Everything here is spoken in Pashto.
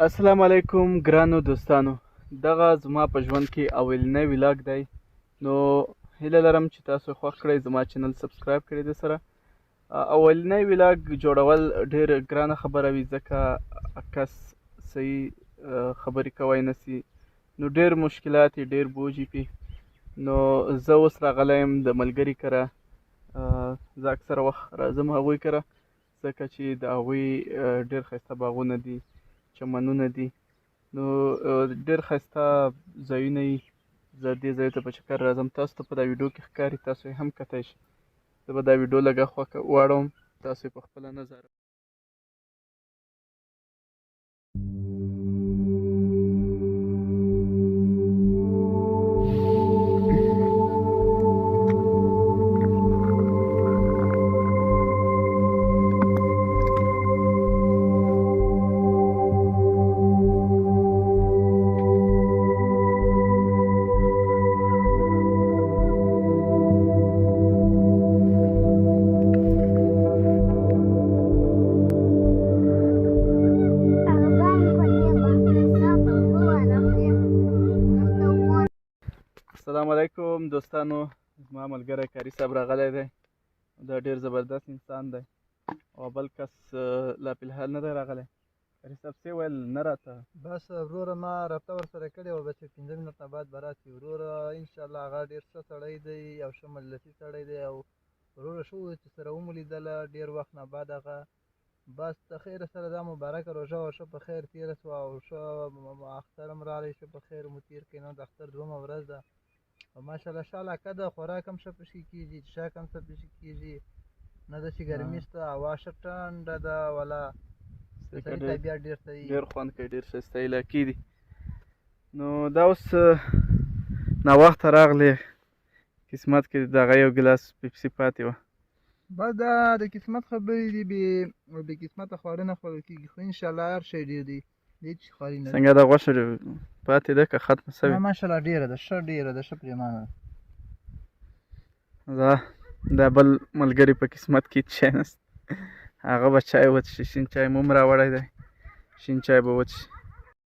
السلام علیکم ګرانو دوستانو. دغه زما په ژوند کې اولنی ولاګ دی، نو هیله لرم چې تاسو خوښ کړئ، زما چینل سبسکرایب کړئ. د سره اولنی ولاګ جوړول ډېر ګرانه خبره وي، ځکه کس صحیح خبرې کوی نسی، نو ډېر مشکلات یې، ډېر بوج یې پې. نو زه اوس راغلی یم د ملګري کره. زه اکثره وخت راځم هغوی کره، ځکه چې د هغوی ډېر ښایسته باغونه دي، چمنونه دي، نو ډېر ښایسته ځایونه یي. زه دې ځایو ته په چکر راځم. تاسو ته په دا ویډیو کې ښکاري، تاسو یې هم کتی شئ. زه به دا ویډیو لږه واړوم، تاسو یې په خپله نظاره. السلام علیکم دوستانو. زما ملګری کاري صاحب راغلی دی، دا ډېر زبردست انسان دی، او بل کس لا فلحال نه دی راغلی. کاري صاحب څه ویل نه راته؟ بس وروره ما رابطه ورسره کړې وه، بس 15 منټ نه بعد به راشي. وروره انشاءالله هغه ډېر ښه سړی دی او ښه مجلسي سړی دی، او وروره ښه وو چې سره ومو لیدله ډېر وخت نه بعد. هغه بس د خیره سره دا مبارکه روژه وه، ښه په خیر تېره شوه، او ښه اختر هم راغلی، ښه په خیر مو تېر کړئ. نن د اختر دویمه ورځ ده، او ماشاءالله ښه علاقه ده، خوراک هم ښه پکې کېږي، څښاک هم ښه پکې کېږي، نه ده چې ګرمي شته، هوا ښه ټنډه ده، ولا سړي طبیعت ډېر ښه ډېر خوند کوي، ډېر ښایسته علاقې دي. نو دا اوس ناوخته راغلی، قسمت کې د هغه یو ګیلاس پیپسي پاتې وه. بس دا د قسمت خبرې دي، بې قسمته خواړه نه خوړل کېږي، خو انشاءالله هر شی ډېر دی، هېڅ خواري نه. څنګه ده غوښه پاتې ده که ختمه شوې؟ ماشاءالله ډېره ده، ښه ډېره ده، ښه پرېمانه ده. دا بل ملګري په قسمت کې کښېنست، هغه به چای وڅښي، شین چای مو هم راوړی دی، شین چای به وڅښي.